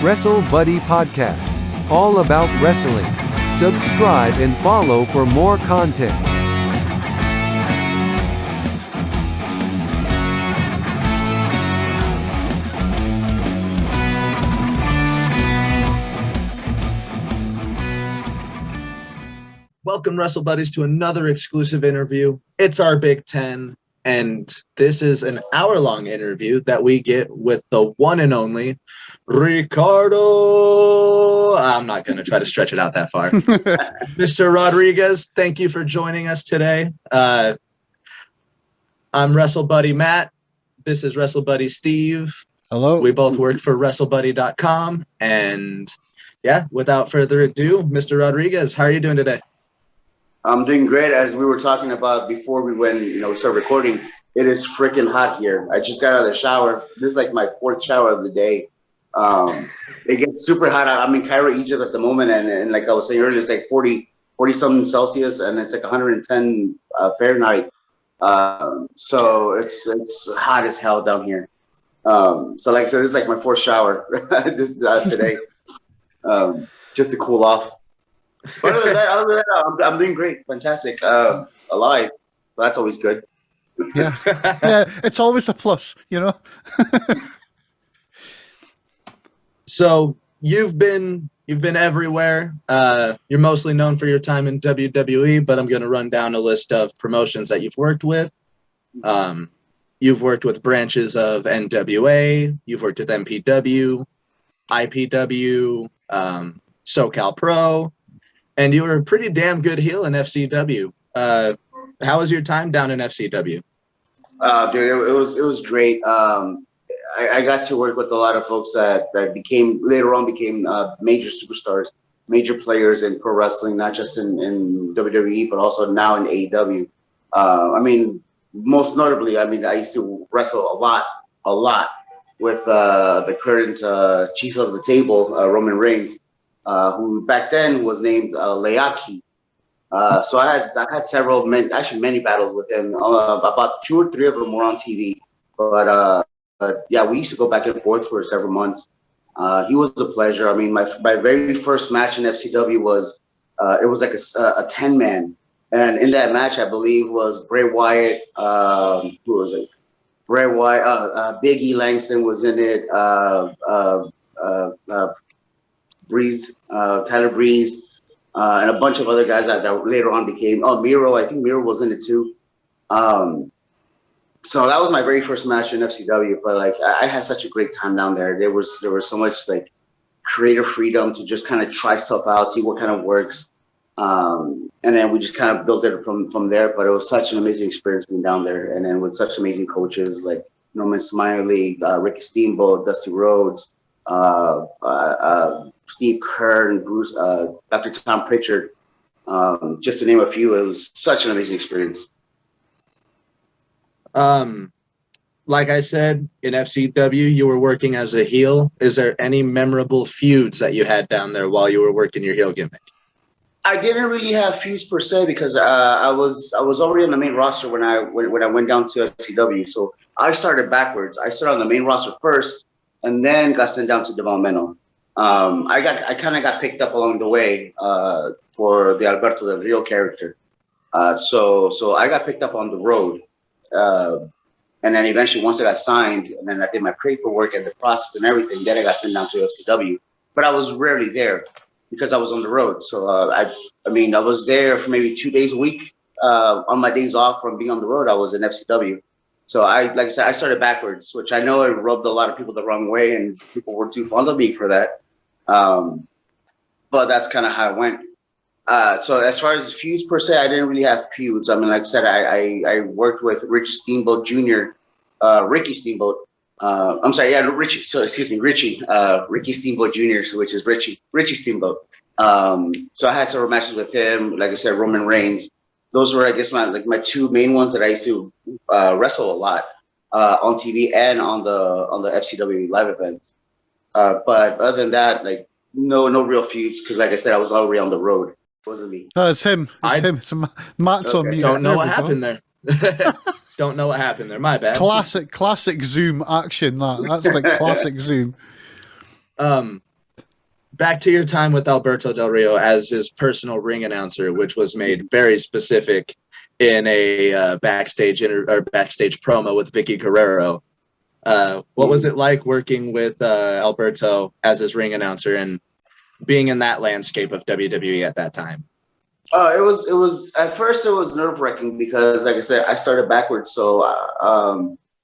Wrestlebuddy Podcast. All about wrestling. Subscribe and follow for more content. Welcome, Wrestle Buddies, to another exclusive interview. It's our Big Ten, and this is an hour-long interview that we get with the one and only Ricardo. I'm not going to try to stretch it out that far. Mr. Rodriguez, thank you for joining us today. I'm Wrestlebuddy Matt. This is Wrestlebuddy Steve. Hello. We both work for WrestleBuddy.com, and yeah, without further ado, Mr. Rodriguez, how are you doing today? I'm doing great. As we were talking about before we went, we started recording, it is freaking hot here. I just got out of the shower. This is like my fourth shower of the day. It gets super hot. I'm in Cairo, Egypt at the moment. And like I was saying earlier, it's like 40 something Celsius and it's like 110 Fahrenheit. So it's hot as hell down here. So like I said, this is like my fourth shower today, just to cool off. But other than that, I'm doing great, fantastic, alive. So that's always good. Yeah, it's always a plus, So you've been everywhere. You're mostly known for your time in WWE, but I'm going to run down a list of promotions that you've worked with. You've worked with branches of NWA. You've worked with MPW, IPW, SoCal Pro. And you were a pretty damn good heel in FCW. How was your time down in FCW? Dude, it was great. I got to work with a lot of folks that later on became major superstars, major players in pro wrestling, not just in WWE, but also now in AEW. Most notably, I used to wrestle a lot with the current chief of the table, Roman Reigns. Who back then was named Leaki. So I had many battles with him. About 2 or 3 of them were on TV. But yeah, we used to go back and forth for several months. He was a pleasure. My very first match in FCW was it was like a 10-man, and in that match, I believe was Bray Wyatt. Who was it? Bray Wyatt. Big E Langston was in it. Breeze, Tyler Breeze, and a bunch of other guys that later on became Miro. I think Miro was in it too. So that was my very first match in FCW. But like I had such a great time down there. There was so much like creative freedom to just kind of try stuff out, see what kind of works, and then we just kind of built it from there. But it was such an amazing experience being down there, and then with such amazing coaches like Norman Smiley, Ricky Steamboat, Dusty Rhodes. Steve Kerr and Bruce, Dr. Tom Pritchard, just to name a few. It was such an amazing experience. Like I said, in FCW, you were working as a heel. Is there any memorable feuds that you had down there while you were working your heel gimmick? I didn't really have feuds per se because I was already on the main roster when I went down to FCW. So I started backwards. I started on the main roster first, and then got sent down to developmental. I kind of got picked up along the way for the Alberto Del Rio character. So I got picked up on the road. And then eventually once I got signed and then I did my paperwork and the process and everything, then I got sent down to FCW. But I was rarely there because I was on the road. So I was there for maybe 2 days a week. On my days off from being on the road, I was in FCW. So like I said, I started backwards, which I know it rubbed a lot of people the wrong way, and people were too fond of me for that. But that's kind of how it went. So as far as feuds per se, I didn't really have feuds. Like I said, I worked with Richie Steamboat Jr., Ricky Steamboat. Richie. So excuse me, Richie, Ricky Steamboat Jr., which is Richie Steamboat. So I had several matches with him. Like I said, Roman Reigns. Those were, I guess, my 2 main ones that I used to wrestle a lot on TV and on the FCW live events. But other than that, like no real feuds because, like I said, I was already on the road. It wasn't me. No, it's him. It's Matt's on mute. Don't know what happened there. Don't know what happened there. My bad. Classic Zoom action. That's like classic Zoom. back to your time with Alberto Del Rio as his personal ring announcer, which was made very specific in a backstage promo with Vicky Guerrero. What was it like working with Alberto as his ring announcer and being in that landscape of WWE at that time? It was at first it was nerve-wracking because, like I said, I started backwards, so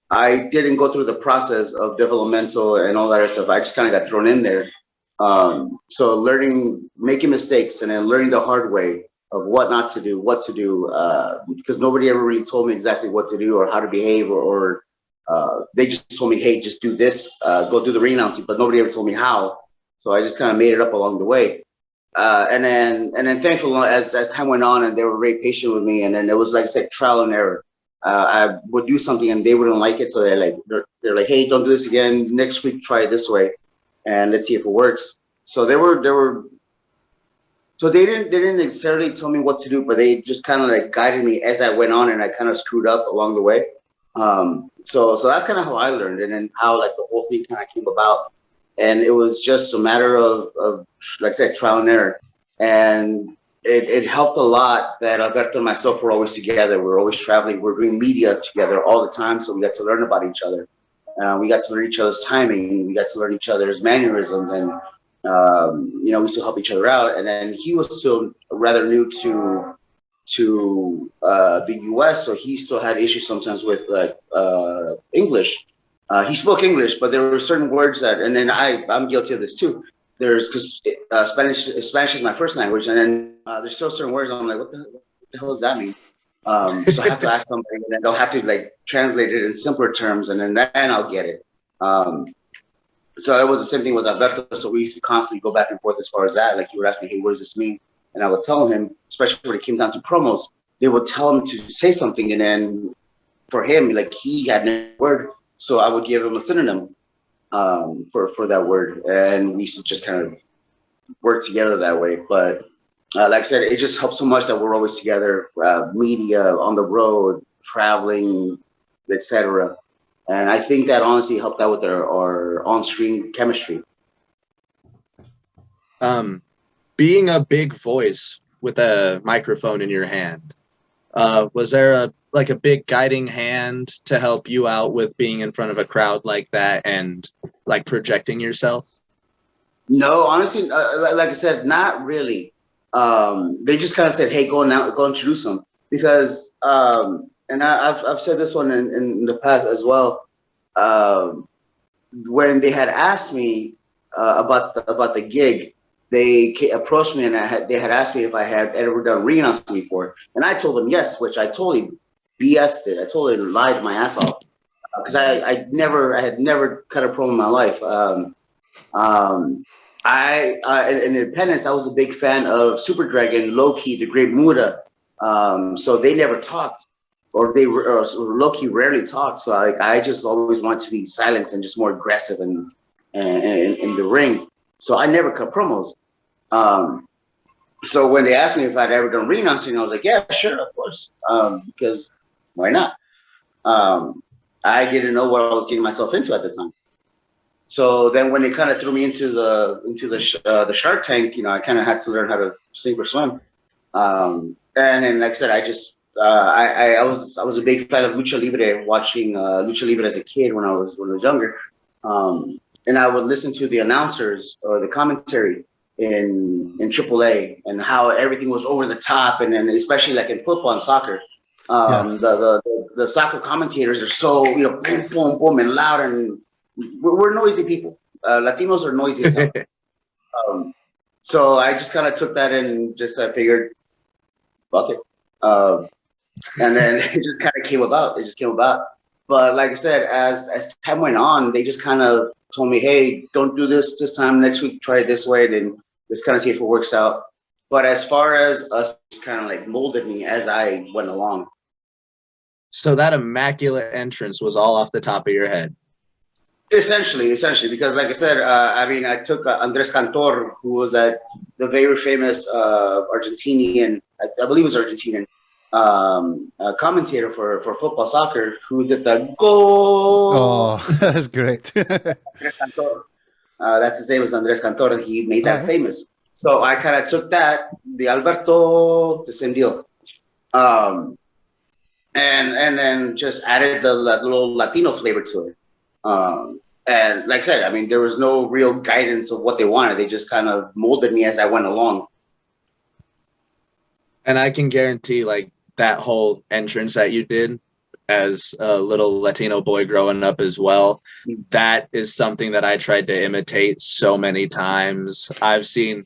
I didn't go through the process of developmental and all that other stuff. I just kind of got thrown in there. So learning, making mistakes, and then learning the hard way of what not to do, what to do, because nobody ever really told me exactly what to do or how to behave, or they just told me, hey, just do this, go do the ring announcing, but nobody ever told me how. So I just kind of made it up along the way. And then thankfully, as time went on, and they were very patient with me, and then it was, like I said, trial and error. I would do something and they wouldn't like it, so they're like, hey, don't do this again. Next week, try it this way, and let's see if it works. So they didn't necessarily tell me what to do, but they just kind of like guided me as I went on, and I kind of screwed up along the way. So that's kind of how I learned, and then how like the whole thing kind of came about. And it was just a matter of, like I said, trial and error. And it helped a lot that Alberto and myself were always together. We're always traveling. We're doing media together all the time. So we got to learn about each other. We got to learn each other's timing. We got to learn each other's mannerisms. And, we still help each other out. And then he was still rather new to the U.S., so he still had issues sometimes with English. He spoke English, but there were certain words that, and then I'm guilty of this too. There's because Spanish is my first language, and then there's still certain words I'm like, what the hell does that mean? So I have to ask somebody, and then they'll have to like translate it in simpler terms, and then I'll get it. So it was the same thing with Alberto. So we used to constantly go back and forth as far as that. Like he would ask me, hey, what does this mean? And I would tell him, especially when it came down to promos, they would tell him to say something, and then for him, like he had no word. So I would give him a synonym for that word, and we used to just kind of work together that way. But like I said, it just helps so much that we're always together, media, on the road, traveling, etc. And I think that honestly helped out with our on-screen chemistry. Being a big voice with a microphone in your hand, was there a big guiding hand to help you out with being in front of a crowd like that and like projecting yourself? No, honestly, like I said, not really. They just kind of said, hey, go introduce them. Because, and I've said this one in the past as well. When they had asked me about the gig, they approached me, and they had asked me if I had ever done ring announcing before. And I told them yes, which I totally BS'd it. I totally lied my ass off because I had never cut a promo in my life. In Independence, I was a big fan of Super Dragon, Loki, the Great Muta. So they never talked, or Loki rarely talked. So I just always wanted to be silent and just more aggressive and in the ring. So I never cut promos. So when they asked me if I'd ever done ring announcing, I was like, yeah, sure, of course, because why not? I didn't know what I was getting myself into at the time. So then when they kind of threw me into the Shark Tank, I kind of had to learn how to sink or swim. And then, like I said, I was a big fan of Lucha Libre, watching Lucha Libre as a kid when I was younger. And I would listen to the announcers or the commentary in AAA and how everything was over the top, and then especially like in football and soccer, the soccer commentators are so boom boom boom and loud, and we're noisy people. Latinos are noisy as hell. So I just kind of took that and just I figured, fuck it, and then it just kind of came about. It just came about. But like I said, as time went on, they just kind of told me, hey, don't do this time. Next week, try it this way. Then let's kind of see if it works out. But as far as us, kind of like molded me as I went along. So that immaculate entrance was all off the top of your head. Essentially, because like I said, I took Andres Cantor, who was the very famous Argentinian, I believe it was Argentinian, commentator for football soccer, who did the goal. Oh, that's great. That's his name, was Andres Cantor, and he made that famous. So I kind of took that, the Alberto, the same deal, and then just added the little Latino flavor to it. And like I said, I mean, there was no real guidance of what they wanted. They just kind of molded me as I went along. And I can guarantee, like, that whole entrance that you did as a little Latino boy growing up as well, that is something that I tried to imitate so many times. I've seen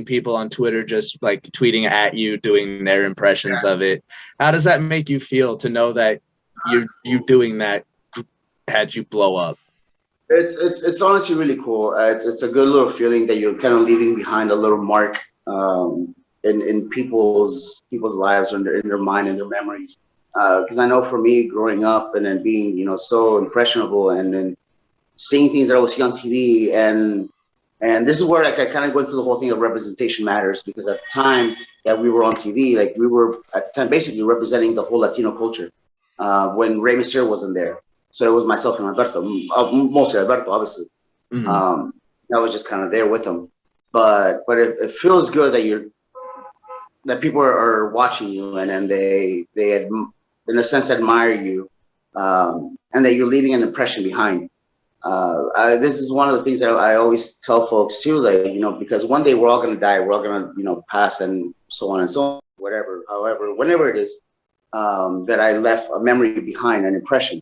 people on Twitter just like tweeting at you, doing their impressions of it. How does that make you feel to know that you doing that had you blow up? It's honestly really cool. It's a good little feeling that you're kind of leaving behind a little mark in people's lives, in their mind and their memories. Because I know for me, growing up and then being, you know, so impressionable and then seeing things that I would see on TV, and this is where, like, I kind of go into the whole thing of representation matters, because at the time that we were on TV, like, we were at the time basically representing the whole Latino culture when Rey Mysterio wasn't there. So it was myself and Alberto, mostly Alberto, obviously. I was just kind of there with him, but it feels good that people are watching you, and then they in a sense admire you, and that you're leaving an impression behind. This is one of the things that I always tell folks too, like, you know, because one day we're all going to die, we're all going to, you know, pass, and so on and so on, however, whenever it is, that I left a memory behind, an impression.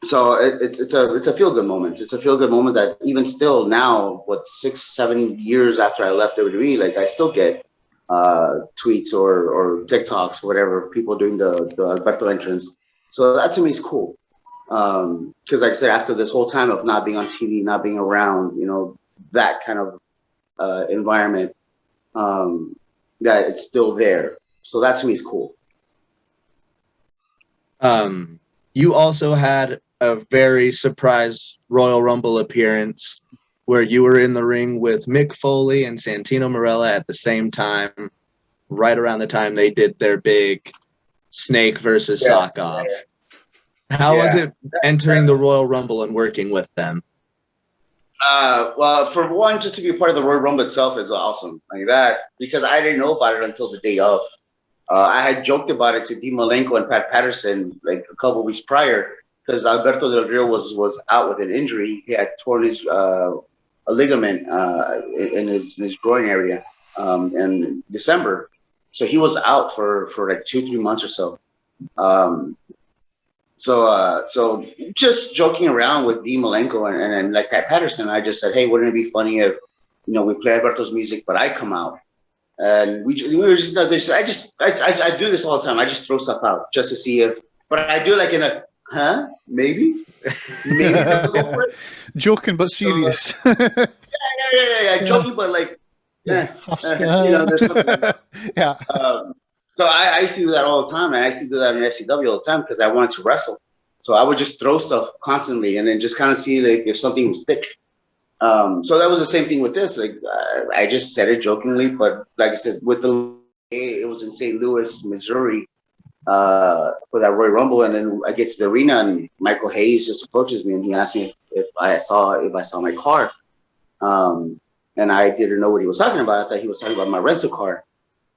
So it's a feel good moment. It's a feel good moment that even still now, 6-7 years after I left WWE, like, I still get tweets or TikToks, whatever, people doing the Alberto entrance. So that to me is cool. Because like I said, after this whole time of not being on TV, not being around, you know, that kind of environment, that it's still there. So that to me is cool. You also had a very surprise Royal Rumble appearance where you were in the ring with Mick Foley and Santino Marella at the same time, right around the time they did their big Snake versus Sock Off. How was it entering the Royal Rumble and working with them? Well, for one, just to be a part of the Royal Rumble itself is awesome. Like that, because I didn't know about it until the day of. I had joked about it to Dean Malenko and Pat Patterson like a couple of weeks prior, because Alberto Del Rio was out with an injury. He had torn his a ligament in his groin area in December, so he was out for like 2-3 months or so. So just joking around with Dean Malenko and like Pat Patterson, I just said, hey, wouldn't it be funny if, you know, we play Alberto's music, but I come out. And we were just, I do this all the time. I just throw stuff out just to see if, but I do like in a, maybe go for it. Joking but serious. Yeah. Joking but like, you know, there's something. Yeah. So I used to do that all the time, and I used to do that in FCW all the time because I wanted to wrestle. So I would just throw stuff constantly, and then just kind of see like if something would stick. So that was the same thing with this. Like I just said it jokingly, but like I said, it was in St. Louis, Missouri, for that Royal Rumble, and then I get to the arena, and Michael Hayes just approaches me, and he asked me if I saw my car, and I didn't know what he was talking about. I thought he was talking about my rental car.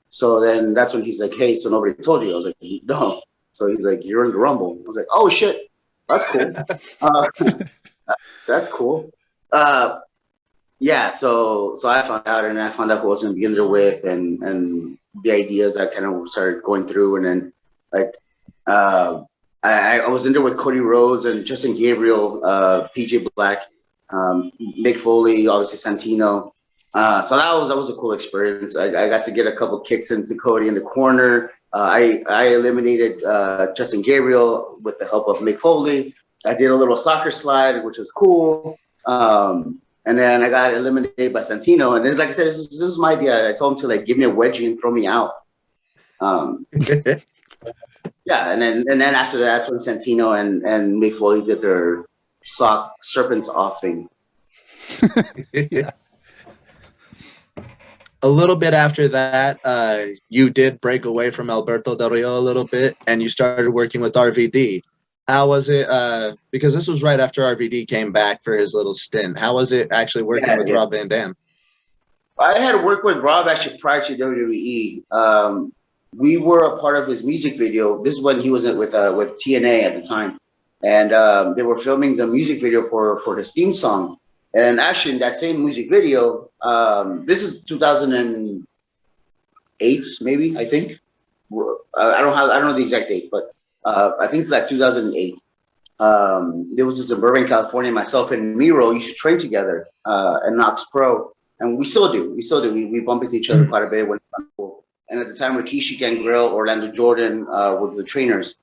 So then that's when he's like, "Hey, so nobody told you?" I was like, "No." So he's like, "You're in the Rumble." I was like, "Oh shit, that's cool." That's cool. Yeah, so I found out, and I found out who I was going to be in there with, and the ideas I kind of started going through, and then like I was in there with Cody Rhodes and Justin Gabriel, PJ Black, Mick Foley, obviously Santino. So that was a cool experience. I got to get a couple kicks into Cody in the corner. I eliminated Justin Gabriel with the help of Mick Foley. I did a little soccer slide, which was cool. And then I got eliminated by Santino. And it's like I said, this was my idea. I told him to like give me a wedgie and throw me out. Yeah, and then after that, that's when Santino and Mick Foley did their sock serpents off thing. Yeah. A little bit after that, you did break away from Alberto Del Rio a little bit, and you started working with RVD. How was it? Because this was right after RVD came back for his little stint. How was it actually working with Rob Van Dam? I had worked with Rob actually prior to WWE. We were a part of his music video. This is when he was with TNA at the time, and they were filming the music video for his theme song. And actually, in that same music video, this is 2008, maybe, I think. I don't know the exact date, but I think it's like 2008. There was this in Burbank, California. Myself and Miro used to train together at Knox Pro, and we still do. We bump into each other quite a bit when it's cool. And at the time, Rikishi Gangrel, Orlando Jordan were the trainers.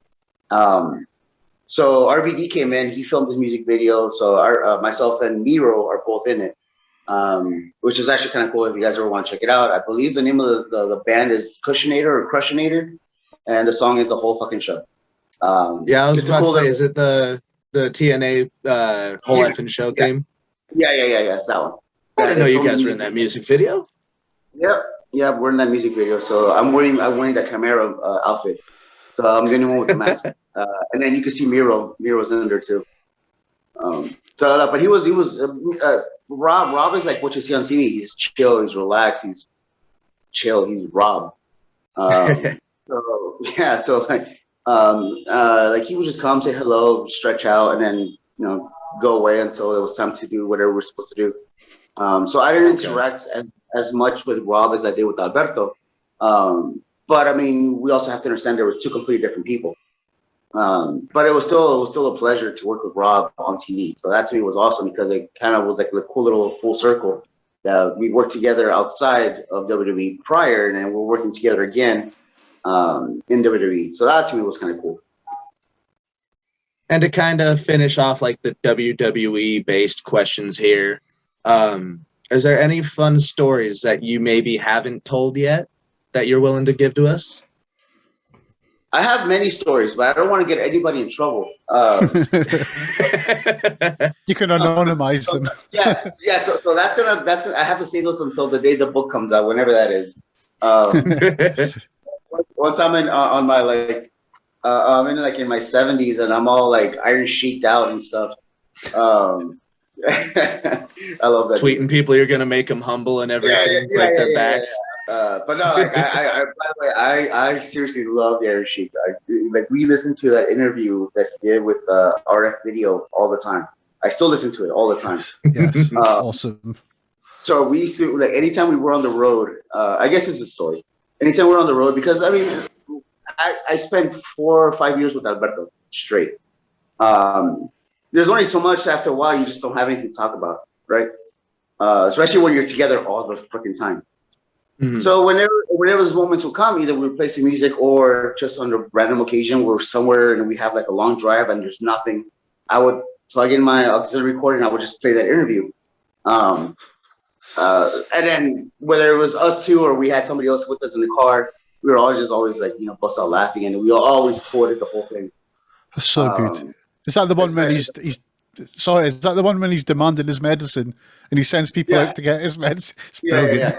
So RVD came in. He filmed his music video. So myself and Miro are both in it, which is actually kind of cool if you guys ever want to check it out. I believe the name of the band is Cushionator or Crushionator, and the song is The Whole Fucking Show. Yeah, I was about to say, is it the TNA Whole Effing Show theme? Yeah, it's that one. I didn't know you guys were in that music video. Yep, we're in that music video. So I'm wearing that Camaro outfit. So I'm the only one with the mask. And then you can see Miro's in there too. But he was Rob is like what you see on TV. He's chill, he's relaxed, he's chill, he's Rob. Like he would just come, say hello, stretch out, and then go away until it was time to do whatever we're supposed to do. So I didn't interact as much with Rob as I did with Alberto. But I mean, we also have to understand there were two completely different people. But it was still a pleasure to work with Rob on TV. So that to me was awesome because it kind of was like a cool little full circle that we worked together outside of WWE prior, and then we're working together again in WWE. So that to me was kind of cool. And to kind of finish off like the WWE based questions here, is there any fun stories that you maybe haven't told yet that you're willing to give to us? I have many stories, but I don't want to get anybody in trouble. You can anonymize them. Yeah. So that's gonna. I have to say those until the day the book comes out, whenever that is. Once I'm in on my I'm in like in my 70s and I'm all like iron sheiked out and stuff. I love that. Tweeting people you're gonna make them humble and everything, break their backs. But no, like by the way, I seriously love the Iron Sheik. Like we listen to that interview that he did with RF Video all the time. I still listen to it all the time. Yes, awesome. So we used to, like, anytime we were on the road, I guess this is a story. Anytime we're on the road, because I mean, I spent 4 or 5 years with Alberto straight. There's only so much. After a while, you just don't have anything to talk about, right? Especially when you're together all the freaking time. Mm-hmm. So whenever those moments will come, either we play some music or just on a random occasion we're somewhere and we have like a long drive and there's nothing, I would plug in my auxiliary cord and I would just play that interview. And then whether it was us two or we had somebody else with us in the car, we were always like, bust out laughing, and we always quoted the whole thing. That's so good. Is that the one when he's sorry? Is that the one when he's demanding his medicine and he sends people out to get his meds? Yeah.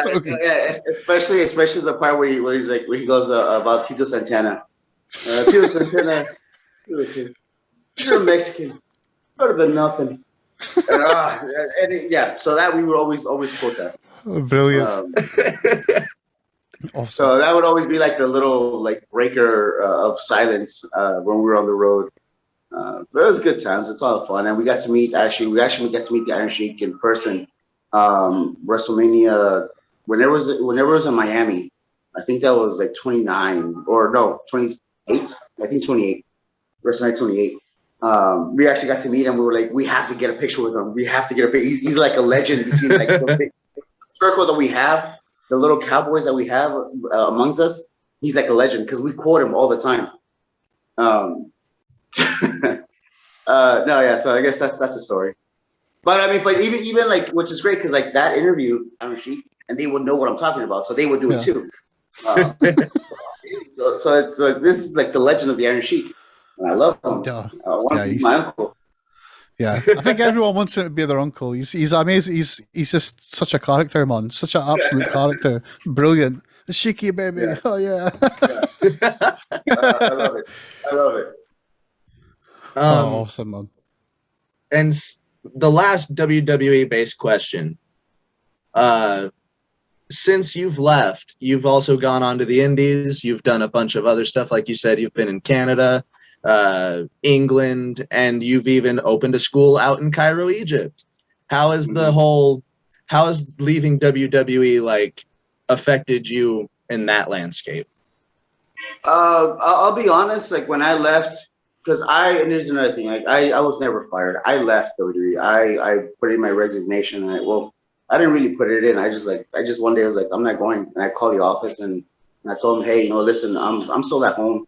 So good. Yeah, especially the part where he goes about Tito Santana. Tito Santana, you're a Mexican, better than nothing. So that we would always quote that. Oh, brilliant. Awesome. So that would always be like the little like breaker of silence when we were on the road. But it was good times. It's all fun, and we got to meet. We actually got to meet the Iron Sheik in person. WrestleMania whenever it was in Miami. I think that was like 29 or no 28. I think 28. WrestleMania 28. We actually got to meet him. We were like, we have to get a picture with him. We have to get a picture. He's like a legend between like the big circle that we have, the little cowboys that we have amongst us. He's like a legend because we quote him all the time. So I guess that's the story. But I mean, even like, which is great because like that interview, Iron Sheik, and they would know what I'm talking about, so they would do it too. So it's this is like the legend of the Iron Sheik, and I love him. I want to be my uncle. Yeah, I think everyone wants him to be their uncle. He's amazing. He's just such a character, man. Such an absolute character. Brilliant. The Sheiky baby. Yeah. Oh yeah. I love it. Awesome, man. And the last WWE based question. Since you've left, you've also gone on to the Indies. You've done a bunch of other stuff. Like you said, you've been in Canada, England, and you've even opened a school out in Cairo, Egypt. How is how has leaving WWE like affected you in that landscape? I'll be honest. Like when I left, because and there's another thing. Like I was never fired. I left WWE. I put in my resignation. I didn't really put it in. I just one day I was like, I'm not going. And I called the office and I told them, hey, listen, I'm still at home.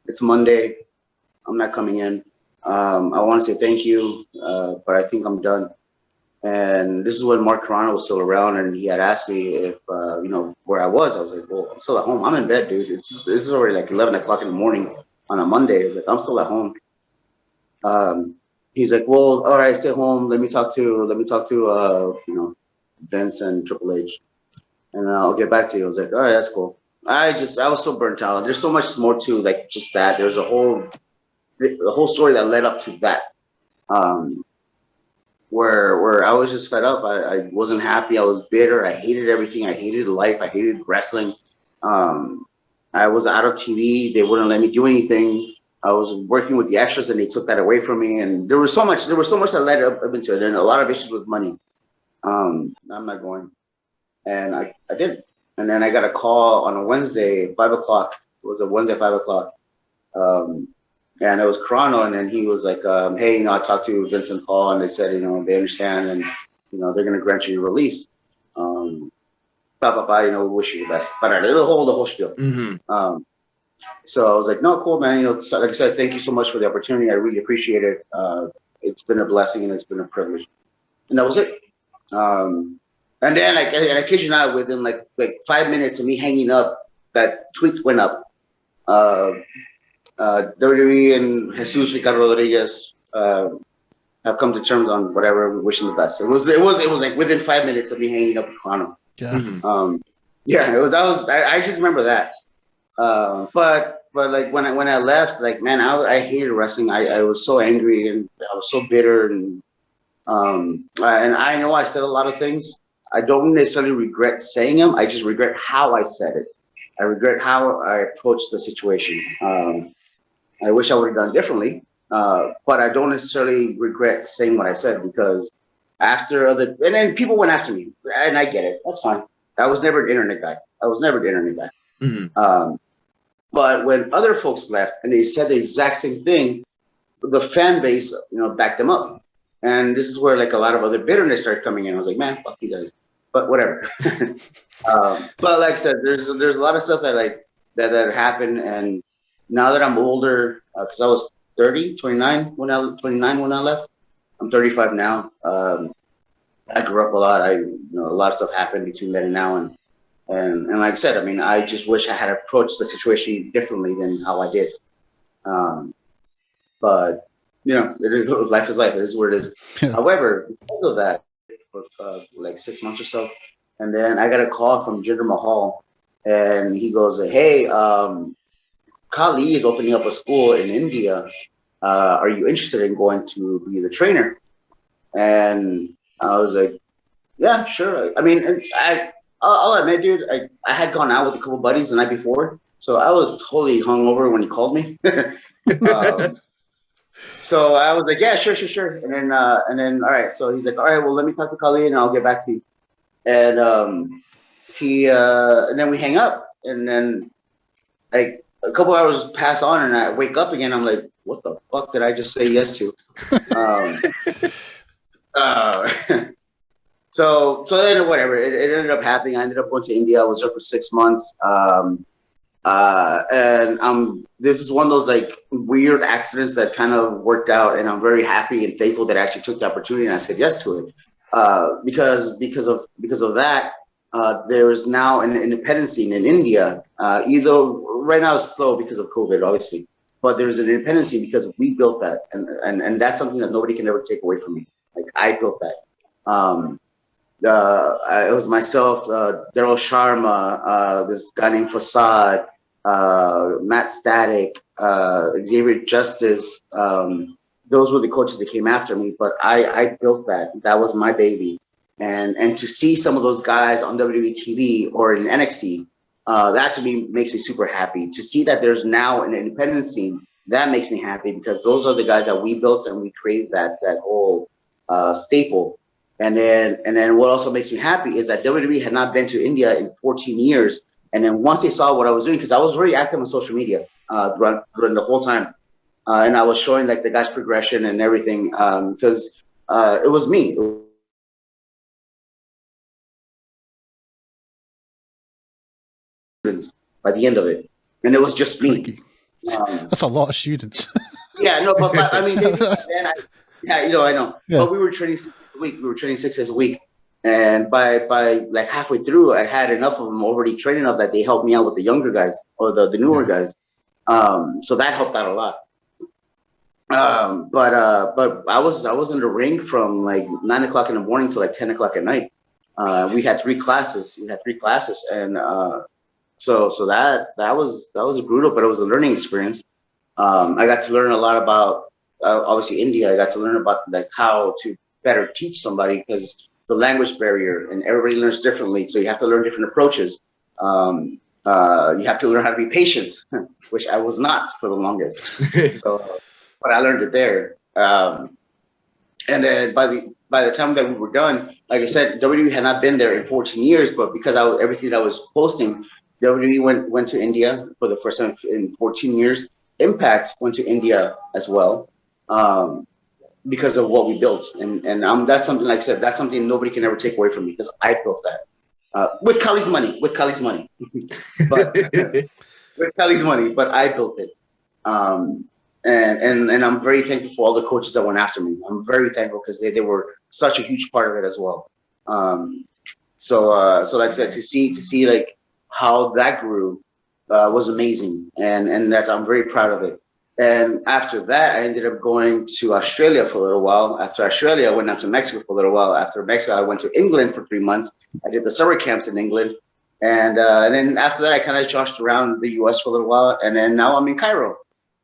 It's Monday. I'm not coming in. I want to say thank you, but I think I'm done. And this is when Mark Carrano was still around, and he had asked me if where I was. I was like, well, I'm still at home. I'm in bed, dude. This is already like 11 o'clock in the morning on a Monday. I was like, I'm still at home. He's like, well, all right, stay home. Let me talk to Vince and Triple H, and I'll get back to you. I was like, all right, that's cool. I was so burnt out. There's so much more to like just that. There's the whole story that led up to that. Where I was just fed up. I wasn't happy. I was bitter. I hated everything. I hated life. I hated wrestling. I was out of TV. They wouldn't let me do anything. I was working with the extras, and they took that away from me. And there was so much that led up into it, and a lot of issues with money. I'm not going, and I did. And then I got a call on a Wednesday, 5 o'clock. It was a Wednesday, 5 o'clock. And it was Carrano, and then he was like, hey, I talked to Vince and Paul, and they said, they understand, and, they're going to grant you your release. We wish you the best. But the whole spiel. Mm-hmm. So I was like, no, cool, man. Like I said, thank you so much for the opportunity. I really appreciate it. It's been a blessing, and it's been a privilege. And that was it. And then, I kid you not, within like 5 minutes of me hanging up, that tweet went up. WWE and Jesus Ricardo Rodriguez have come to terms on whatever. Wishing the best. It was like within 5 minutes of me hanging up with Carrano. Yeah. Mm-hmm. I just remember that. But like when I left, like, man, I hated wrestling. I was so angry and I was so bitter, and I know I said a lot of things. I don't necessarily regret saying them. I just regret how I said it. I regret how I approached the situation. I wish I would have done differently, but I don't necessarily regret saying what I said, because and then people went after me, and I get it. That's fine. I was never an internet guy. Mm-hmm. But when other folks left and they said the exact same thing, the fan base, backed them up. And this is where like a lot of other bitterness started coming in. I was like, man, fuck you guys. But whatever. But like I said, there's a lot of stuff that happened, and now that I'm older, because I was 29 when I left. I'm 35 now. I grew up a lot. A lot of stuff happened between then and now, and like I said, I mean, I just wish I had approached the situation differently than how I did. But it is, life is life. It is where it is. Yeah. However, because of that, for like 6 months or so, and then I got a call from Jinder Mahal, and he goes, "Hey, Kali is opening up a school in India. Are you interested in going to be the trainer?" And I was like, "Yeah, sure." I mean, I'll admit, dude, I had gone out with a couple buddies the night before, so I was totally hungover when he called me. So I was like, "Yeah, sure." And then, all right. So he's like, "All right, well, let me talk to Kali, and I'll get back to you." And and then we hang up, and then like a couple hours pass on, and I wake up again. I'm like, "What the fuck did I just say yes to?" So then whatever. It ended up happening. I ended up going to India. I was there for 6 months. And this is one of those like weird accidents that kind of worked out, and I'm very happy and thankful that I actually took the opportunity and I said yes to it. Because of that, there is now an independent scene in India. Either right now it's slow because of COVID, obviously, but there's an independent scene because we built that, and that's something that nobody can ever take away from me. Like, I built that. It was myself, Daryl Sharma, this guy named Fasad, Matt Static, Xavier Justice, those were the coaches that came after me. But I built that. That was my baby. And to see some of those guys on WWE TV or in NXT, that to me makes me super happy. To see that there's now an independent scene, that makes me happy, because those are the guys that we built and we created that whole staple. And then what also makes me happy is that WWE had not been to India in 14 years. And then once they saw what I was doing, because I was very active on social media during the whole time, and I was showing like the guys' progression and everything, because it was me. By the end of it, and it was just me. That's a lot of students. Yeah, no, but I mean, I know. Yeah. But we were training 6 days a week. We were training 6 days a week, and by like halfway through, I had enough of them already trained enough that they helped me out with the younger guys or the newer guys. So that helped out a lot. But I was in the ring from like 9 o'clock in the morning to like 10 o'clock at night. We had 3 classes. And so that was brutal, but it was a learning experience. I got to learn a lot about obviously India. I got to learn about like how to better teach somebody, because the language barrier and everybody learns differently. So you have to learn different approaches. You have to learn how to be patient, which I was not for the longest. So, but I learned it there. And then by the time that we were done, like I said, WWE had not been there in 14 years, but because everything that I was posting, WWE went to India for the first time in 14 years. Impact went to India as well, because of what we built. And that's something, like I said, that's something nobody can ever take away from me, because I built that with Kali's money, but with Kali's money, but I built it. And I'm very thankful for all the coaches that went after me. I'm very thankful, because they were such a huge part of it as well. So like I said, to see like how that grew was amazing, and I'm very proud of it. And after that, I ended up going to Australia for a little while. After Australia, I went out to Mexico for a little while. After Mexico, I went to England for 3 months. I did the summer camps in England, and then after that, I kind of joshed around the U.S. for a little while, and then now I'm in Cairo.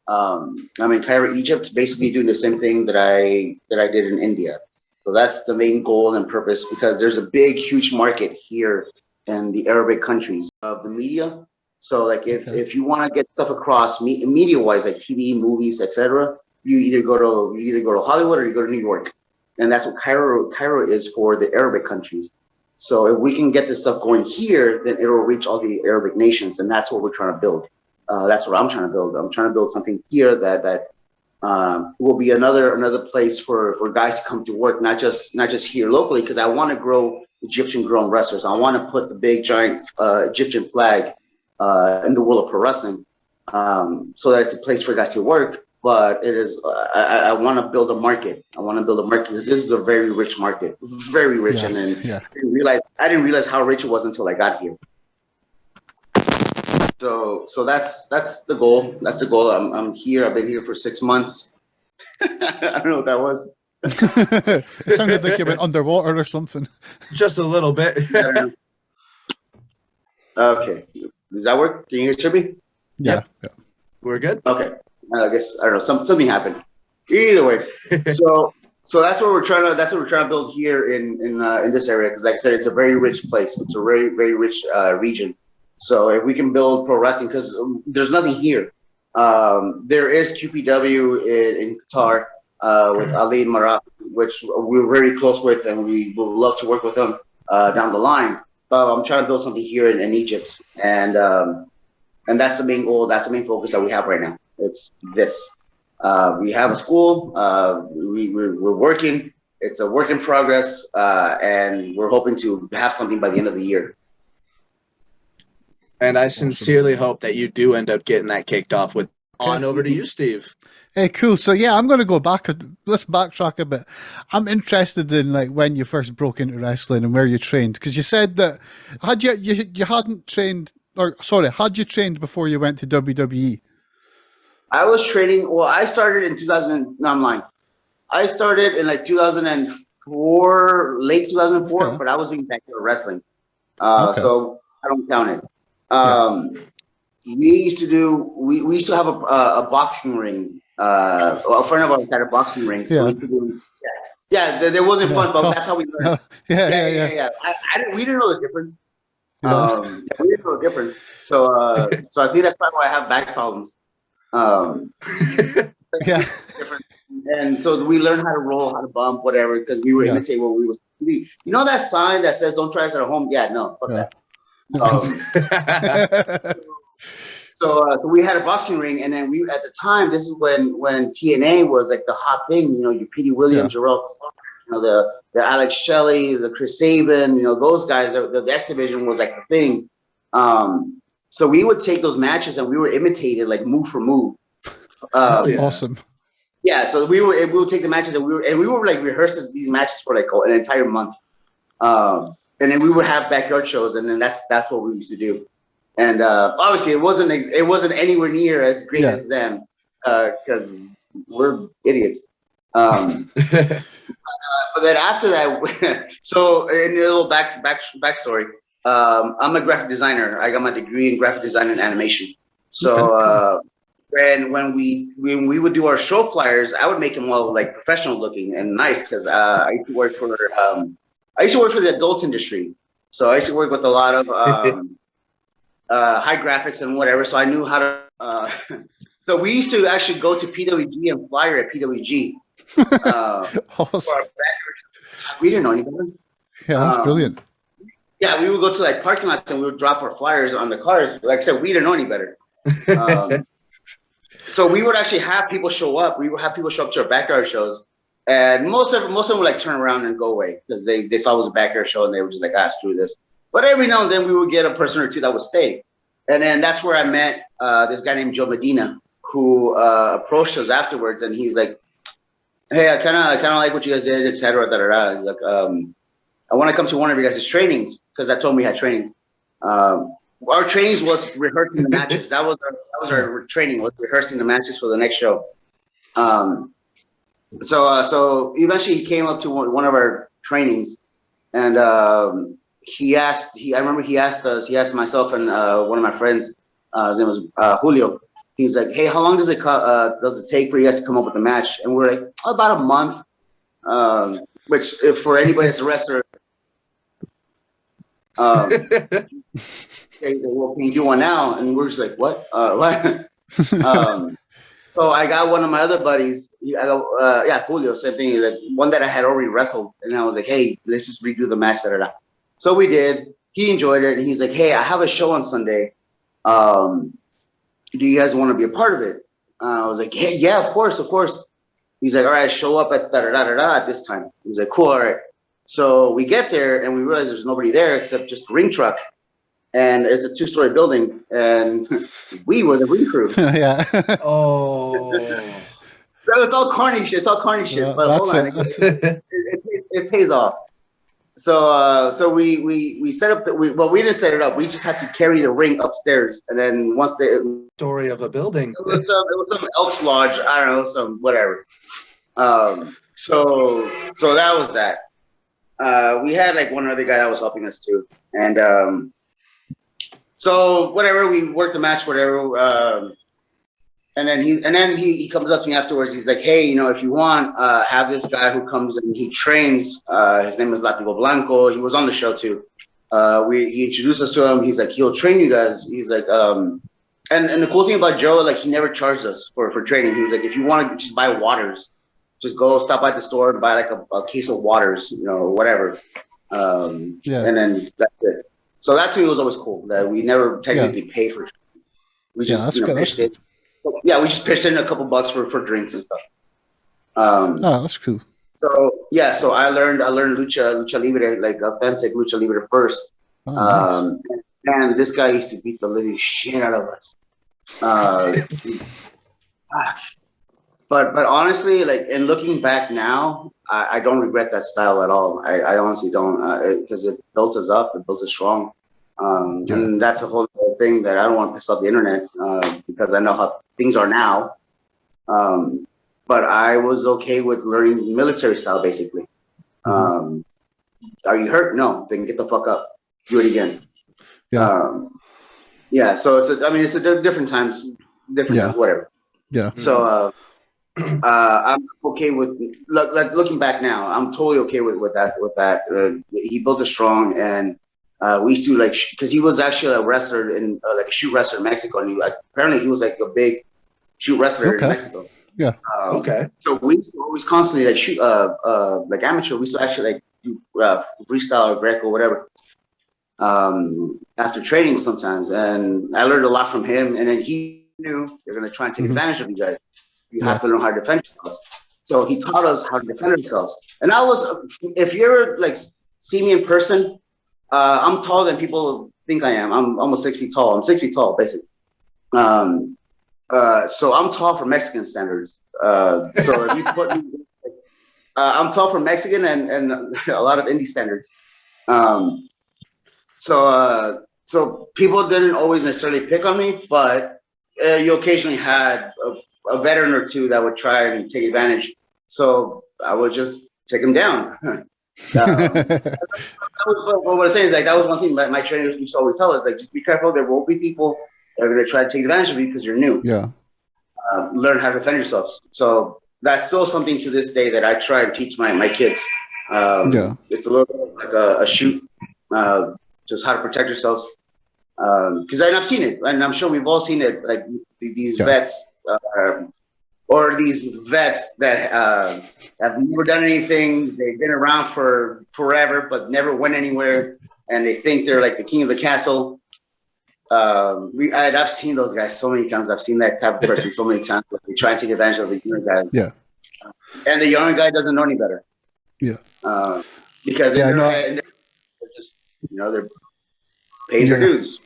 I'm in Cairo, Egypt, basically doing the same thing that I did in India. So that's the main goal and purpose, because there's a big, huge market here in the Arabic countries of the media. So like if you want to get stuff across media-wise, like TV, movies, etc., you either go to Hollywood or you go to New York, and that's what Cairo is for the Arabic countries. So if we can get this stuff going here, then it will reach all the Arabic nations, and that's what we're trying to build. That's what I'm trying to build. I'm trying to build something here that will be another place for guys to come to work, not just here locally, because I want to grow Egyptian-grown wrestlers. I want to put the big giant Egyptian flag in the world of pro wrestling, so that it's a place for guys to work. But it is, I want to build a market. I want to build a market, because this is a very rich market, very rich. Yeah, And then yeah. I didn't realize how rich it was until I got here. So that's the goal. That's the goal. I'm here. I've been here for 6 months. I don't know what that was. It sounded like you went underwater or something. Just a little bit. Okay. Does that work? Can you hear me? Yeah. We're good. Okay. I guess I don't know. Something happened. Either way. So that's what we're trying to build here in this area, because like I said, it's a very rich place. It's a very, very rich region. So if we can build pro wrestling, because there's nothing here. There is QPW in Qatar with Ali Marab, which we're very close with, and we would love to work with them down the line. But I'm trying to build something here in Egypt, and that's the main goal. That's the main focus that we have right now. It's this. We have a school. We're working. It's a work in progress, and we're hoping to have something by the end of the year. And I sincerely hope that you do end up getting that kicked off with. On over to you, Steve. Hey, cool. So yeah, I'm going to go back. Let's backtrack a bit. I'm interested in like when you first broke into wrestling and where you trained, because you said that had you trained before you went to WWE? I was training. Well, I started in 2000. No, I'm lying. I started in like 2004, late 2004, Okay. but I was doing backyard wrestling. Okay. So I don't count it. We used to have a boxing ring a friend of ours had a boxing ring, so Yeah. we could do, there wasn't fun, but tough. that's how we learned. Yeah. We didn't know the difference. Yeah. We didn't know the difference. So I think that's probably why I have back problems. Yeah. Different. And so we learned how to roll, how to bump, whatever, because we were imitating what we was to be. You know that sign that says "Don't try this at home"? Yeah, no, fuck that. So we had a boxing ring, and then we at the time, this is when TNA was like the hot thing. You know, your Petey Williams, Jarrell, you know, the Alex Shelley, the Chris Sabin, you know, those guys. The X Division was like the thing. So we would take those matches and we were imitated like move for move. Awesome. Yeah, so we would take the matches and we were like rehearsing these matches for like an entire month, and then we would have backyard shows, and then that's what we used to do. And obviously, it wasn't anywhere near as great as them because we're idiots. But then after that, so in a little backstory, I'm a graphic designer. I got my degree in graphic design and animation. So when we would do our show flyers, I would make them all like professional looking and nice because I used to work for the adult industry. So I used to work with a lot of high graphics and whatever. So I knew how to. So we used to actually go to PWG and flyer at PWG. Awesome. We didn't know any better. Yeah, that's brilliant. Yeah, we would go to like parking lots and we would drop our flyers on the cars. Like I said, we didn't know any better. So we would actually have people show up. We would have people show up to our backyard shows, and most of them would like turn around and go away because they saw it was a backyard show and they were just like, screw this. But every now and then we would get a person or two that would stay, and then that's where I met this guy named Joe Medina who approached us afterwards, and he's like, "Hey, I kind of like what you guys did, etc." He's like, "I want to come to one of your guys' trainings," because I told him we had trainings. Our trainings was rehearsing the matches. That was our training, was rehearsing the matches for the next show. So eventually he came up to one of our trainings, and he asked myself and one of my friends, his name was Julio. He's like, "Hey, how long does it take for you guys to come up with a match?" And we're like, "About a month." Which, if for anybody that's a wrestler, okay, well, can you do one now? And we're just like, what? What? So I got one of my other buddies. Julio, same thing. Like one that I had already wrestled, and I was like, "Hey, let's just redo the match." So we did. He enjoyed it, and he's like, "Hey, I have a show on Sunday. Do you guys want to be a part of it?" I was like, "Hey, yeah, of course." He's like, "All right, show up at at this time." He's like, "Cool, all right." So we get there, and we realize there's nobody there except just the ring truck. And it's a 2-story building, and we were the ring crew. Yeah. Oh. It's all corny shit. But hold on, it pays off. So we set up we didn't set it up. We just had to carry the ring upstairs, and then once Story of a building. it was some Elks Lodge. I don't know, some whatever. So that was that. We had like one other guy that was helping us too, and so whatever, we worked the match, whatever. And then he comes up to me afterwards. He's like, "Hey, if you want, have this guy who comes and he trains. His name is Latigo Blanco. He was on the show too. He introduced us to him. He's like, he'll train you guys. He's like, and the cool thing about Joe, like, he never charged us for training. He's like, if you want to just buy waters, just go stop by the store and buy like a case of waters, whatever. And then that's it. So that to me was always cool, that we never technically paid for it. We just pitched it. Yeah, we just pitched in a couple bucks for drinks and stuff. That's cool. So I learned lucha libre, like authentic lucha libre first. Nice. And this guy used to beat the living shit out of us. But honestly, like, in looking back now, I don't regret that style at all. I honestly don't, because it built us up, it built us strong. And that's the whole thing, that I don't want to piss off the internet, because I know how things are now. But I was okay with learning military style, basically. Are you hurt? No. Then get the fuck up. Do it again. So it's different times, whatever. Yeah. So I'm okay with like looking back now. I'm totally okay with that. He built it strong, and we used to like because he was actually a wrestler in like a shoot wrestler in Mexico, and apparently he was like a big shoot wrestler in Mexico. Yeah. Okay. So we used to always constantly like shoot like amateur. We used to actually like do freestyle or Greco or whatever after training sometimes, and I learned a lot from him. And then he knew they're gonna try and take advantage of you guys. You have to learn how to defend yourselves. So he taught us how to defend ourselves. And I was, if you ever like see me in person, I'm taller than people think I am. I'm almost 6 feet tall. I'm 6 feet tall, basically. So I'm tall for Mexican standards. So if you put me, I'm tall for Mexican and a lot of indie standards. So people didn't always necessarily pick on me, but you occasionally had a veteran or two that would try and take advantage. So I would just take them down. What I'm saying is like that was one thing my trainers used to always tell us, like just be careful. There will be people that are going to try to take advantage of you because you're new. Yeah. Learn how to defend yourselves. So that's still something to this day that I try and teach my kids. It's a little bit like a shoot, just how to protect yourselves. Because I've seen it, and I'm sure we've all seen it. Like these vets, or these vets that have never done anything. They've been around for forever, but never went anywhere, and they think they're like the king of the castle. I've seen those guys so many times. I've seen that type of person so many times. They try and take advantage of the younger guys. Yeah. And the younger guy doesn't know any better. Yeah. Because they're just, they're paying their dues.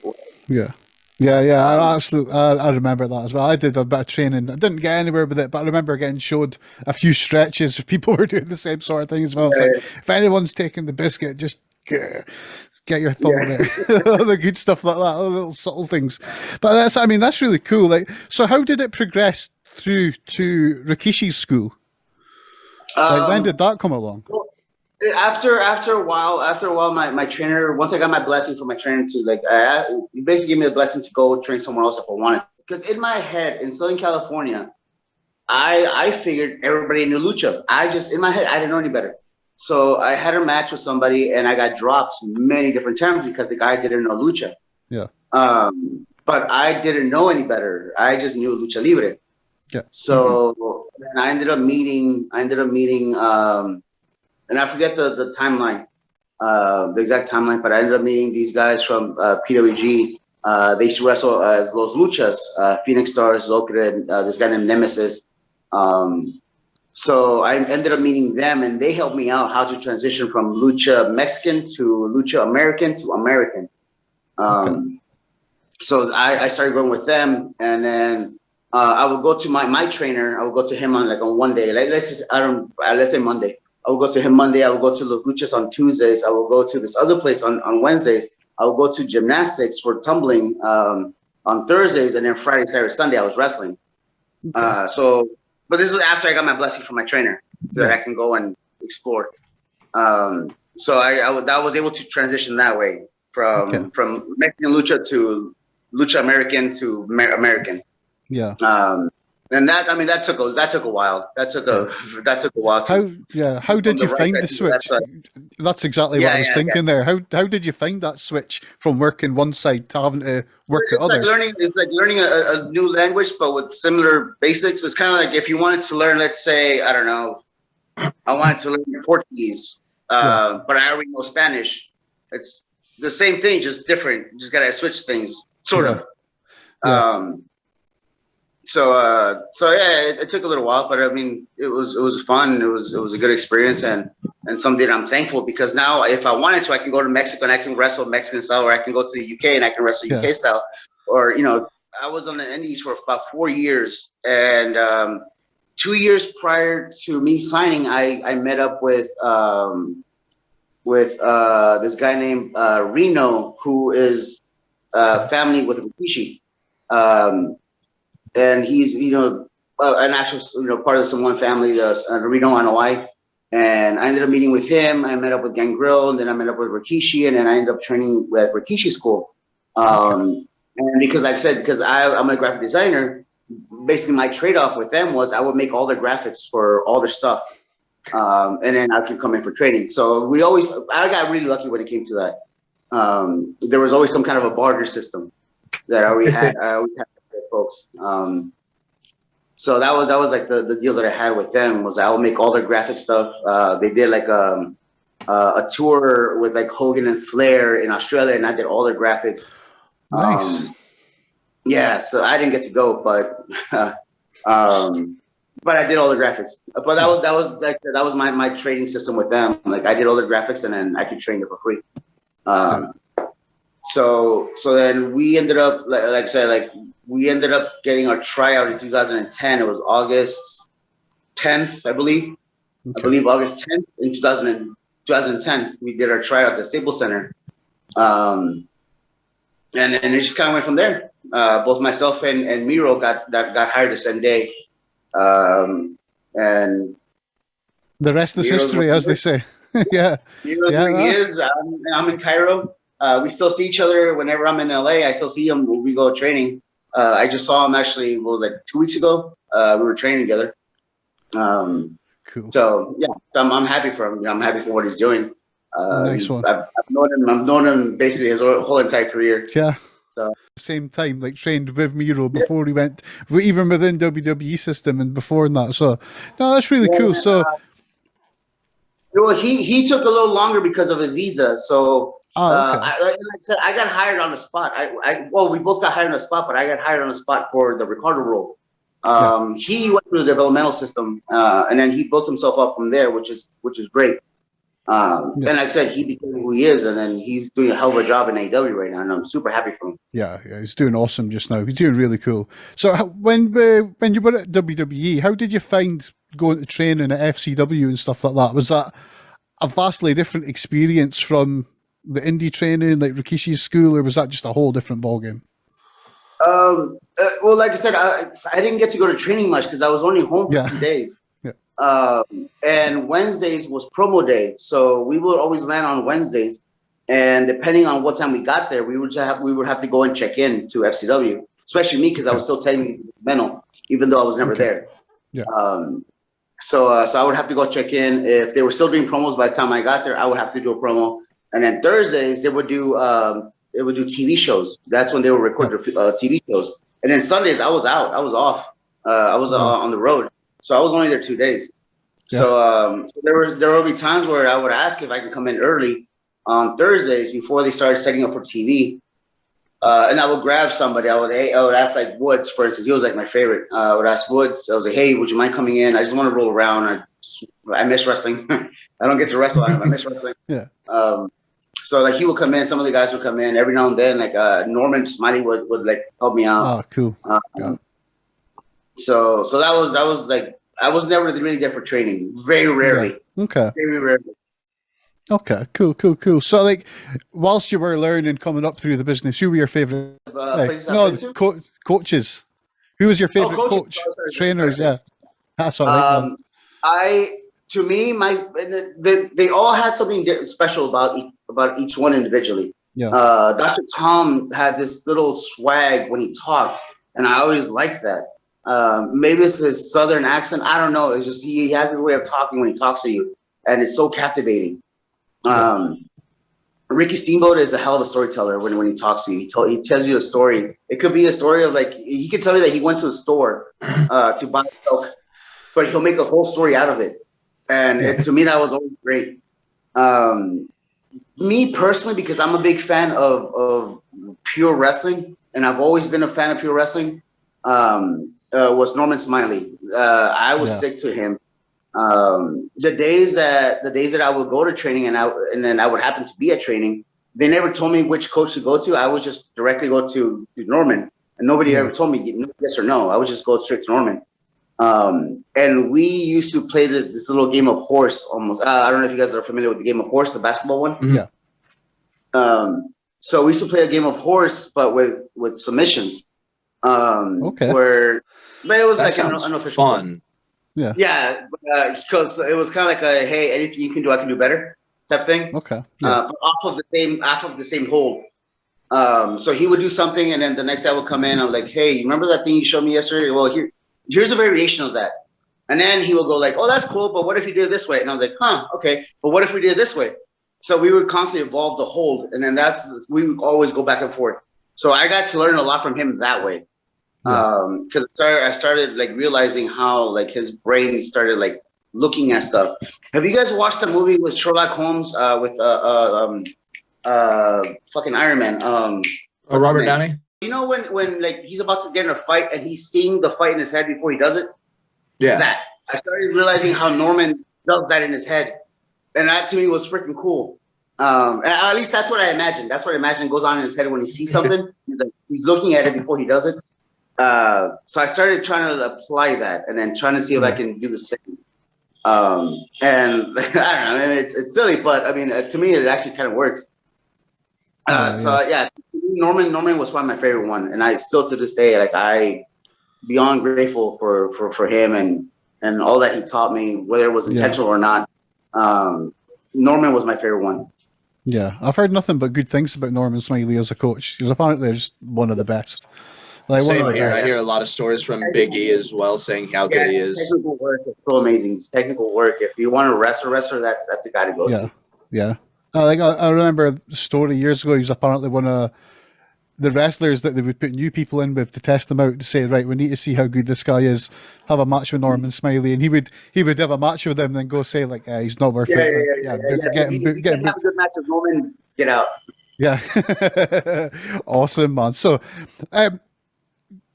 Yeah. I absolutely. I remember that as well. I did a bit of training. I didn't get anywhere with it, but I remember getting showed a few stretches if people were doing the same sort of thing as well. It's like, if anyone's taking the biscuit, just get your thumb there. The good stuff like that, all the little subtle things. But that's really cool. Like, so how did it progress through to Rikishi's school? Like, when did that come along? Well, after a while, my trainer, once I got my blessing from my trainer to like, he basically gave me the blessing to go train somewhere else if I wanted. Because in my head, in Southern California, I figured everybody knew lucha. In my head, I didn't know any better. So I had a match with somebody, and I got dropped many different times because the guy didn't know lucha. Yeah. But I didn't know any better. I just knew lucha libre. Yeah. So I ended up meeting, and I forget the timeline, the exact timeline, but I ended up meeting these guys from PWG. They used to wrestle as Los Luchas, Phoenix Stars, Zocre, and this guy named Nemesis. So I ended up meeting them, and they helped me out how to transition from Lucha Mexican to Lucha American to American. So I started going with them, and then I would go to my trainer. I would go to him on one day. Like let's say Monday. I would go to him Monday. I would go to Los Luchas on Tuesdays. I would go to this other place on Wednesdays. I would go to gymnastics for tumbling on Thursdays, and then Friday, Saturday, Sunday I was wrestling. But this is after I got my blessing from my trainer, so that I can go and explore. So I was able to transition that way from Mexican lucha to Lucha American to American. Yeah. And that took a while. That took a while. How did you find the switch? That's exactly what I was thinking there. How did you find that switch from working one side to having to work the other? It's like learning a new language, but with similar basics. It's kind of like if you wanted to learn, let's say, I don't know, I wanted to learn Portuguese, but I already know Spanish. It's the same thing, just different. You just gotta switch things, sort of. Yeah. It took a little while, but I mean, it was fun. It was a good experience and something I'm thankful because now if I wanted to, I can go to Mexico and I can wrestle Mexican style, or I can go to the UK and I can wrestle UK style, or I was on the Indies for about 4 years, and 2 years prior to me signing, I met up with this guy named Reno, who is family with Rikishi. And he's, an actual, part of the Samoan family, Reno Anawai. And I ended up meeting with him. I met up with Gangrel, and then I met up with Rikishi, and then I ended up training at Rikishi school. And because like I said, because I'm a graphic designer, basically my trade-off with them was I would make all their graphics for all their stuff. And then I could come in for training. So I got really lucky when it came to that. There was always some kind of a barter system that I always had with folks. So that was like the deal that I had with them was I would make all their graphic stuff. They did like a tour with like Hogan and Flair in Australia, and I did all their graphics. Nice. Yeah, so I didn't get to go, but I did all the graphics. But that was my trading system with them. Like I did all the graphics, and then I could train it for free. So then we ended up, like I said, like we ended up getting our tryout in 2010. It was August 10th, I believe. Okay. I believe August 10th in 2010. We did our tryout at the Staples Center. And it just kind of went from there. Both myself and Miro got hired the same day. And the rest is history, as they say. Yeah. Miro's 3 years. I'm in Cairo. We still see each other whenever I'm in LA. I still see him when we go training. I just saw him actually, 2 weeks ago? We were training together. Cool. So yeah, so I'm happy for him. I'm happy for what he's doing. Nice one. I've known him basically his whole entire career. Yeah. So same time, like trained with Miro before he went, even within WWE system and before that. So no, that's really cool. So well, he took a little longer because of his visa. So like I said, I got hired on the spot. We both got hired on the spot, but I got hired on the spot for the Ricardo role. He went through the developmental system, and then he built himself up from there, which is great. And like I said, he became who he is, and then he's doing a hell of a job in AEW right now, and I'm super happy for him. Yeah, he's doing awesome just now. He's doing really cool. So when you were at WWE, how did you find going to training at FCW and stuff like that? Was that a vastly different experience from the indie training, like Rikishi's school, or was that just a whole different ballgame? Well, like I said, I didn't get to go to training much because I was only home for 2 days. And Wednesdays was promo day, so we would always land on Wednesdays. And depending on what time we got there, we would have to go and check in to FCW, especially me because I was still technically mental, even though I was never there. Yeah. So I would have to go check in. If they were still doing promos by the time I got there, I would have to do a promo. And then Thursdays they would do TV shows. That's when they would record their TV shows. And then Sundays I was out. I was off. I was on the road. So I was only there 2 days. Yeah. So there would be times where I would ask if I could come in early on Thursdays before they started setting up for TV. And I would grab somebody. I would ask like Woods, for instance. He was like my favorite. I would ask Woods. I was like, hey, would you mind coming in? I just want to roll around. I miss wrestling. I don't get to wrestle. I miss wrestling. Yeah. So like he would come in. Some of the guys would come in every now and then. Like Norman Smiley would like help me out. Oh, cool. So that was like I was never really there for training. Very rarely. Yeah. Okay. Very rarely. Okay. Cool. So like, whilst you were learning, coming up through the business, who were your favorite? Coaches. Who was your favorite coach? Trainers. Yeah. That's all right. To me, they all had something special about each one individually. Yeah. Dr. Tom had this little swag when he talked, and I always liked that. Maybe it's his southern accent. I don't know. It's just he has his way of talking when he talks to you, and it's so captivating. Ricky Steamboat is a hell of a storyteller when he talks to you. He tells you a story. It could be a story of like he could tell you that he went to the store to buy milk, but he'll make a whole story out of it. And to me, that was always great. Me personally, because I'm a big fan of pure wrestling, and I've always been a fan of pure wrestling. Was Norman Smiley. I would stick to him. The days that I would go to training and then I would happen to be at training, they never told me which coach to go to. I would just directly go to Norman, and nobody ever told me yes or no. I would just go straight to Norman. And we used to play this little game of horse almost. I don't know if you guys are familiar with the game of horse, the basketball one. Yeah. So we used to play a game of horse, but with submissions. But it was like an unofficial fun. Yeah, because it was kind of like a hey, anything you can do, I can do better type thing. Okay. But off of the same hold. So he would do something, and then the next guy would come in. I'm like, hey, you remember that thing you showed me yesterday? Well, here's a variation of that. And then he will go like, oh, that's cool, but what if you did it this way? And I was like, huh, okay, but what if we did it this way? So we would constantly evolve the hold, and then we would always go back and forth. So I got to learn a lot from him that way. Because I started like realizing how like his brain started like looking at stuff. Have you guys watched the movie with Sherlock Holmes with fucking Iron Man? Robert Downey? You know when like he's about to get in a fight and he's seeing the fight in his head before he does it? Yeah. That. I started realizing how Norman does that in his head. And that to me was freaking cool. And at least that's what I imagined. That's what I imagine goes on in his head when he sees something. He's looking at it before he does it. So I started trying to apply that and then trying to see if I can do the same. And I don't know, I mean, it's silly, but I mean, to me, it actually kind of works. So yeah, Norman was probably my favorite one. And I still to this day, like beyond grateful for him and all that he taught me, whether it was intentional or not. Norman was my favorite one. Yeah, I've heard nothing but good things about Norman Smiley as a coach. He's apparently just one of the best. Like, Same here. I hear a lot of stories from Big E as well, saying how good he is. Technical work is so amazing. It's technical work. If you want to wrestler, that's the guy to go to. Yeah. I remember a story years ago. He was apparently one of the wrestlers that they would put new people in with to test them out to say, right, we need to see how good this guy is. Have a match with Norman Smiley, and he would have a match with him, and then go say like, he's not worth it. Get him. Have a good match with Norman. Get out. Yeah, awesome, man. So,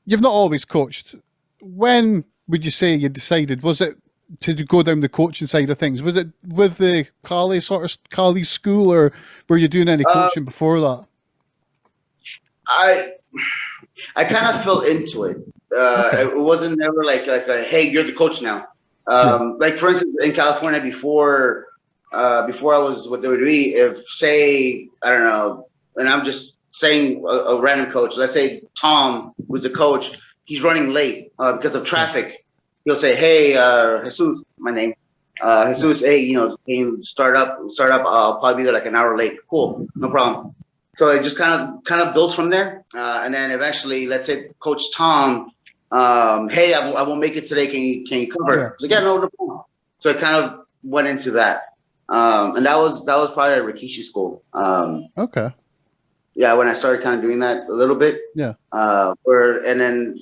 you've not always coached. When would you say you decided? Was it to go down the coaching side of things? Was it with the Cali school, or were you doing any coaching before that? I kind of fell into it. It wasn't never like a hey, you're the coach now. Like for instance, in California before I was with WWE, if say I don't know, and I'm just saying a random coach. Let's say Tom, who's the coach, he's running late because of traffic. He'll say, hey, Jesus, my name. Jesus, hey, can you start up? I'll probably be there like an hour late. Cool, no problem. So it just kind of built from there, and then eventually, let's say Coach Tom, hey, I won't make it today. Can you cover? Yeah. I was like, yeah, no problem. So it kind of went into that, and that was probably at Rikishi school. Okay. Yeah, when I started kind of doing that a little bit. Yeah. And then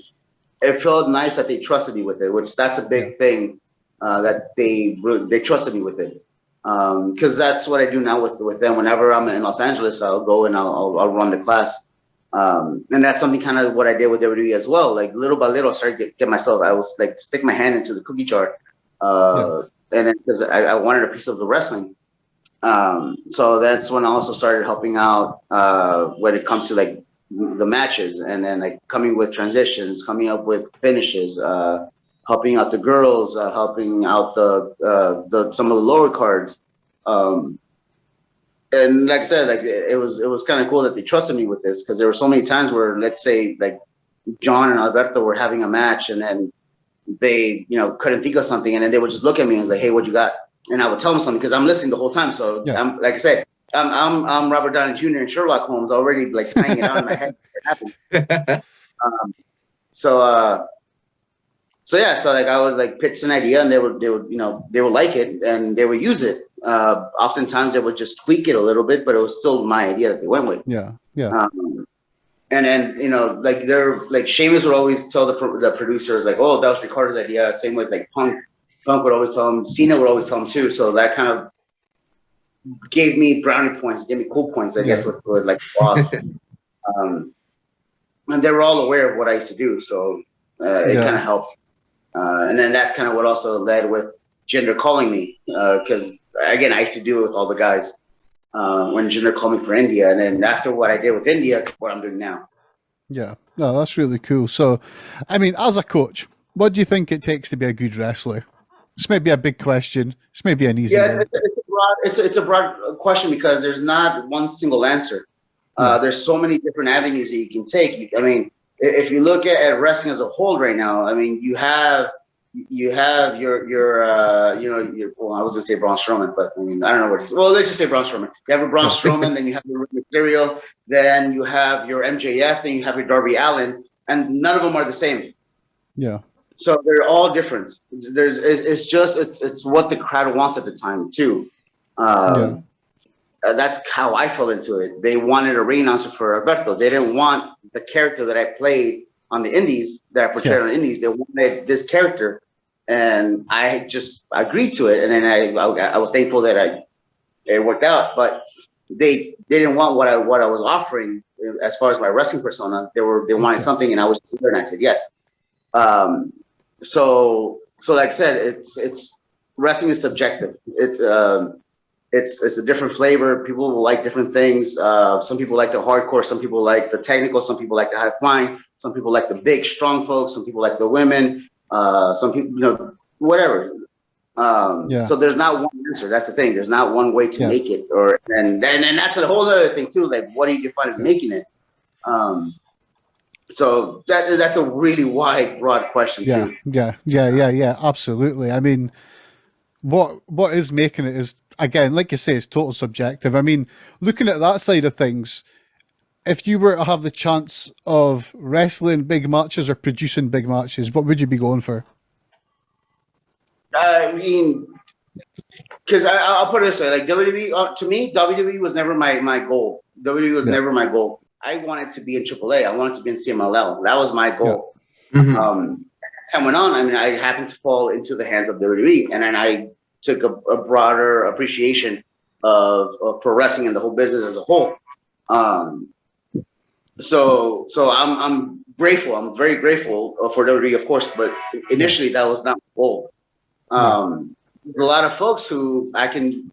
it felt nice that they trusted me with it, which that's a big thing, that they trusted me with it. Because that's what I do now with them. Whenever I'm in Los Angeles, I'll go and I'll run the class. And that's something kind of what I did with WWE as well. Like little by little, I started to get myself. I was like stick my hand into the cookie jar, and then because I wanted a piece of the wrestling. So that's when I also started helping out when it comes to like the matches, and then like coming with transitions, coming up with finishes, helping out the girls, helping out the some of the lower cards. And like I said, like it was kind of cool that they trusted me with this, because there were so many times where, let's say, like John and Alberto were having a match, and then they couldn't think of something, and then they would just look at me and say, hey, what you got? And I would tell them something because I'm listening the whole time. So I'm like I said, I'm Robert Downey Jr. and Sherlock Holmes already like hanging it out in my head. It happened. So like I would like pitch an idea, and they would like it, and they would use it. Oftentimes they would just tweak it a little bit, but it was still my idea that they went with. Yeah. And then like they're like Sheamus would always tell the producers like, oh, that was Ricardo's idea. Same with like Punk would always tell him. Cena would always tell him too. So that kind of gave me brownie points, gave me cool points, I guess, with like boss. And they were all aware of what I used to do, so it kind of helped. And then that's kind of what also led with Jinder calling me, because again, I used to do it with all the guys when Jinder called me for India, and then after what I did with India, what I'm doing now. Yeah, no, that's really cool. So, I mean, as a coach, what do you think it takes to be a good wrestler? This may be a big question. This may be an easy one. It's a broad question because there's not one single answer. There's so many different avenues that you can take. I mean, if you look at wrestling as a whole right now, I mean, you have you have well, I was gonna say Braun Strowman, but I mean I don't know what he's. Well, let's just say Braun Strowman. You have a Braun Strowman, then you have your Mysterio, then you have your MJF, then you have your Darby Allin, and none of them are the same. Yeah. So they're all different. It's what the crowd wants at the time too. That's how I fell into it. They wanted a ring announcer for Alberto. They didn't want the character that I played on the Indies, that I portrayed on the Indies. They wanted this character, and I just agreed to it. And then I was thankful that it worked out. But they didn't want what I was offering as far as my wrestling persona. They wanted something, and I was there, and I said yes. So like I said, it's wrestling is subjective. It's a different flavor. People will like different things. Some people like the hardcore. Some people like the technical. Some people like the high flying. Some people like the big, strong folks. Some people like the women. Some people, whatever. So there's not one answer. That's the thing. There's not one way to make it. And that's a whole other thing too. Like, what do you define as making it? So that's a really wide, broad question too. Yeah. Absolutely. I mean, what is making it is, again, like you say, it's total subjective. I mean, looking at that side of things, if you were to have the chance of wrestling big matches or producing big matches, what would you be going for? I mean, because I'll put it this way, like WWE, to me, WWE was never my goal. WWE was never my goal. I wanted to be in AAA. I wanted to be in CMLL. That was my goal. As time went on, I mean, I happened to fall into the hands of WWE, and then I took a broader appreciation of pro wrestling and the whole business as a whole. So I'm grateful. I'm very grateful for WWE, of course, but initially that was not my goal. A lot of folks who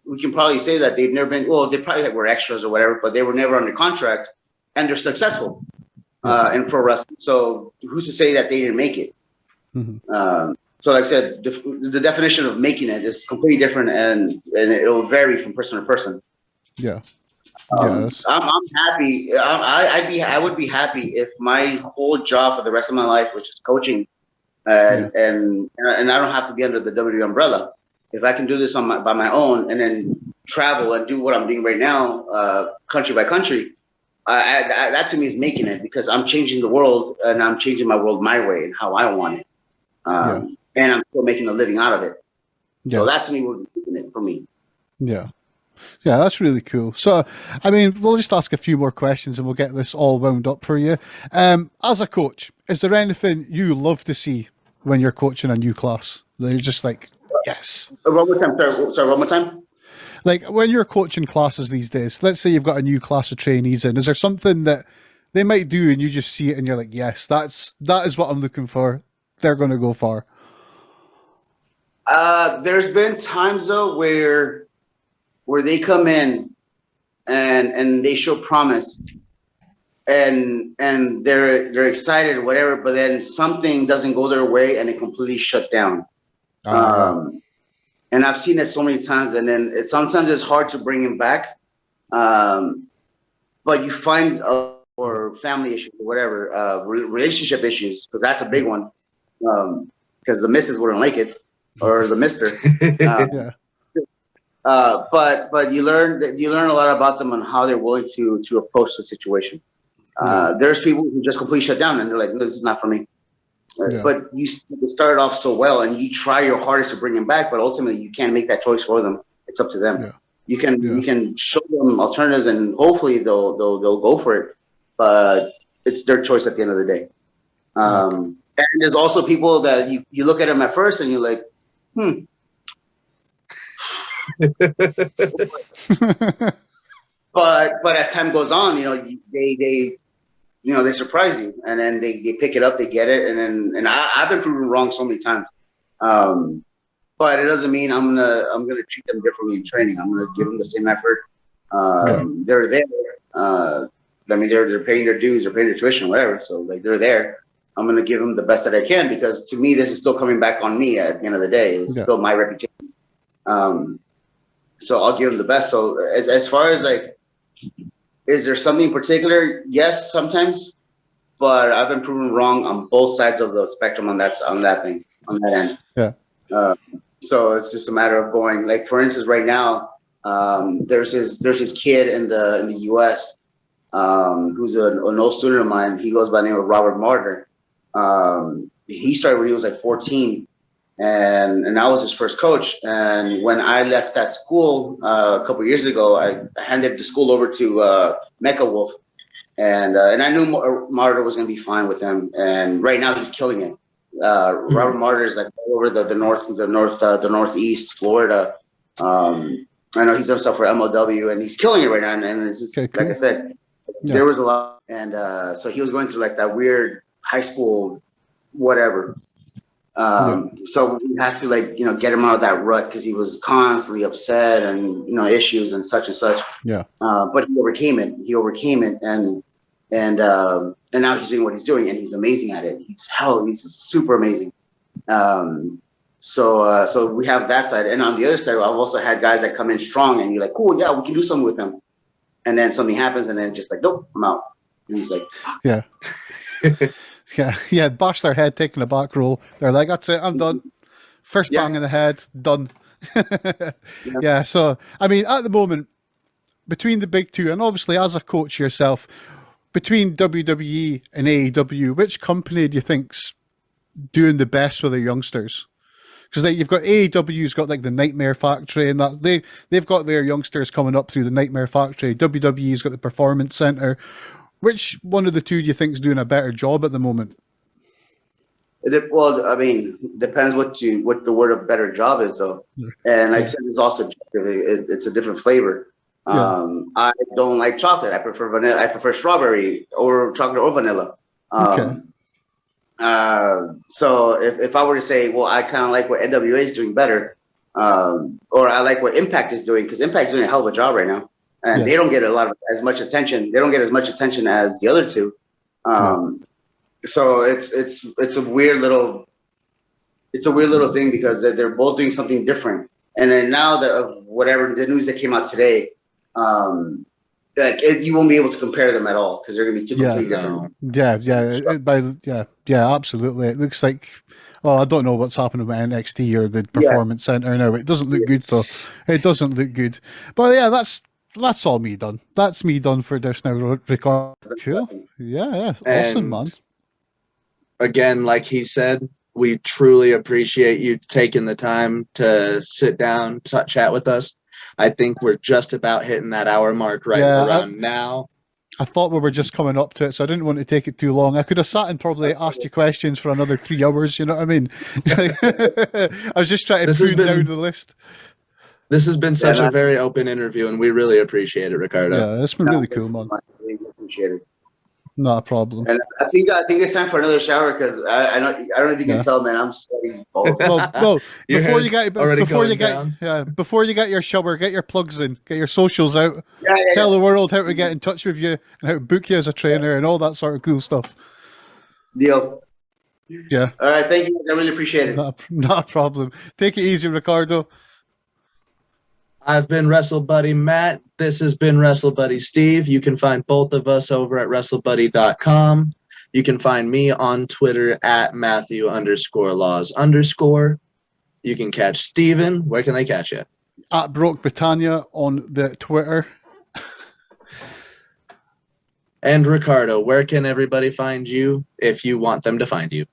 we can probably say that they've never been, well, they probably were extras or whatever, but they were never under contract, and they're successful in pro wrestling. So who's to say that they didn't make it? So like I said, the definition of making it is completely different, and it will vary from person to person. I'm happy. I would be happy if my whole job for the rest of my life, which is coaching, and I don't have to be under the WWE umbrella. If I can do this by my own, and then travel and do what I'm doing right now, country by country, that to me is making it, because I'm changing the world, and I'm changing my world my way and how I want it. And I'm still making a living out of it. So that to me would be making it for me. Yeah, that's really cool. So, I mean, we'll just ask a few more questions and we'll get this all wound up for you. As a coach, is there anything you love to see when you're coaching a new class that you're just like, yes? One more time. Sorry, one more time. Like, when you're coaching classes these days, let's say you've got a new class of trainees in, is there something that they might do and you just see it and you're like, yes, that is what I'm looking for. They're going to go far. There's been times though where they come in and they show promise and they're excited or whatever, but then something doesn't go their way and it completely shut down. And I've seen it so many times, and then sometimes it's hard to bring him back. But you find or family issues or whatever, relationship issues, because that's a big one. Because the missus wouldn't like it, or the mister. But you learn a lot about them and how they're willing to approach the situation. There's people who just completely shut down and they're like, no, this is not for me. But you started off so well, and you try your hardest to bring them back, but ultimately you can't make that choice for them. It's up to them. You can show them alternatives, and hopefully they'll go for it. But it's their choice at the end of the day. And there's also people that you look at them at first and you're like, but as time goes on, they surprise you, and then they pick it up, they get it, and I've been proven wrong so many times. But it doesn't mean I'm gonna treat them differently in training. I'm gonna give them the same effort. They're there. I mean, they're paying their dues, they're paying their tuition, whatever. So like, they're there. I'm gonna give them the best that I can, because to me, this is still coming back on me at the end of the day. It's still my reputation. So I'll give them the best. So as far as like, is there something in particular? Yes, sometimes, but I've been proven wrong on both sides of the spectrum on that thing. on that end. Yeah. So it's just a matter of going. Like for instance, right now, there's this kid in the U.S. Who's an old student of mine. He goes by the name of Robert Martyr. He started when he was like 14, and I was his first coach. And when I left that school a couple of years ago, I handed the school over to Mecca Wolf, and I knew Martyr was going to be fine with him. And right now he's killing it. Robert Martyr is like all over the northeast Florida. I know he's done stuff for MLW, and he's killing it right now. And it's just, like I said, there was a lot, and so he was going through like that weird high school whatever. So we had to get him out of that rut because he was constantly upset and issues and such. Yeah. But he overcame it, and now he's doing what he's doing, and he's amazing at it. He's super amazing. So we have that side, and on the other side, I've also had guys that come in strong, and you're like, cool, yeah, we can do something with them, and then something happens, and then just like, nope, I'm out. And he's like, yeah. Yeah, bash their head, taking a back roll. They're like, that's it, I'm done. First bang in the head, done. Yeah, so, I mean, at the moment, between the big two, and obviously as a coach yourself, between WWE and AEW, which company do you think's doing the best with their youngsters? Because you've got AEW's got like the Nightmare Factory, and that they've got their youngsters coming up through the Nightmare Factory. WWE's got the Performance Center. Which one of the two do you think is doing a better job at the moment? Well, I mean, depends what the word of better job is, though. And like I said, it's also it's a different flavor. I don't like chocolate. I prefer vanilla. I prefer strawberry or chocolate or vanilla. So if I were to say, well, I kind of like what NWA is doing better, or I like what Impact is doing, because Impact is doing a hell of a job right now. And they don't get as much attention. They don't get as much attention as the other two. So it's a weird little thing because they're both doing something different. And then now the news that came out today, you won't be able to compare them at all because they're going to be two completely different. Yeah, absolutely. It looks like. Well, I don't know what's happening with NXT or the Performance Center now. It doesn't look good, though. It doesn't look good. But yeah, that's all me done. That's me done for this now, Ricardo. Cool. Yeah. Awesome, man. Again, like he said, we truly appreciate you taking the time to sit down, chat with us. I think we're just about hitting that hour mark around now. I thought we were just coming up to it, so I didn't want to take it too long. I could have sat and probably asked you questions for another 3 hours, you know what I mean? I was just trying to prune down the list. This has been such a very open interview, and we really appreciate it, Ricardo. Yeah, it's been really cool, man. I really appreciate it. Not a problem. And I think it's time for another shower because I don't know if you can tell, man. I'm sweating balls. Well, before you get your shower, get your plugs in, get your socials out. Tell the world how to get in touch with you and how to book you as a trainer and all that sort of cool stuff. Deal. Yeah. All right. Thank you. I really appreciate it. Not a problem. Take it easy, Ricardo. I've been Wrestlebuddy Matt. This has been Wrestlebuddy Steve. You can find both of us over at wrestlebuddy.com. You can find me on Twitter at Matthew_laws_. You can catch Steven. Where can they catch you? At Broke Britannia on the Twitter. And Ricardo, where can everybody find you if you want them to find you?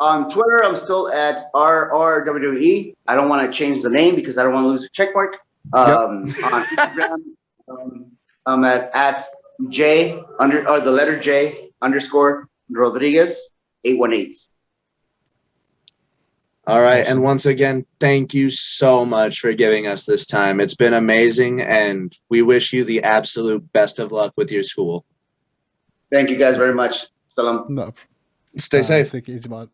On Twitter, I'm still at RRWE. I don't want to change the name because I don't want to lose a check mark. On Instagram, I'm at J the letter J _Rodriguez 818. All right. And once again, thank you so much for giving us this time. It's been amazing, and we wish you the absolute best of luck with your school. Thank you guys very much. Salam. No. Stay safe. Take it easy, man.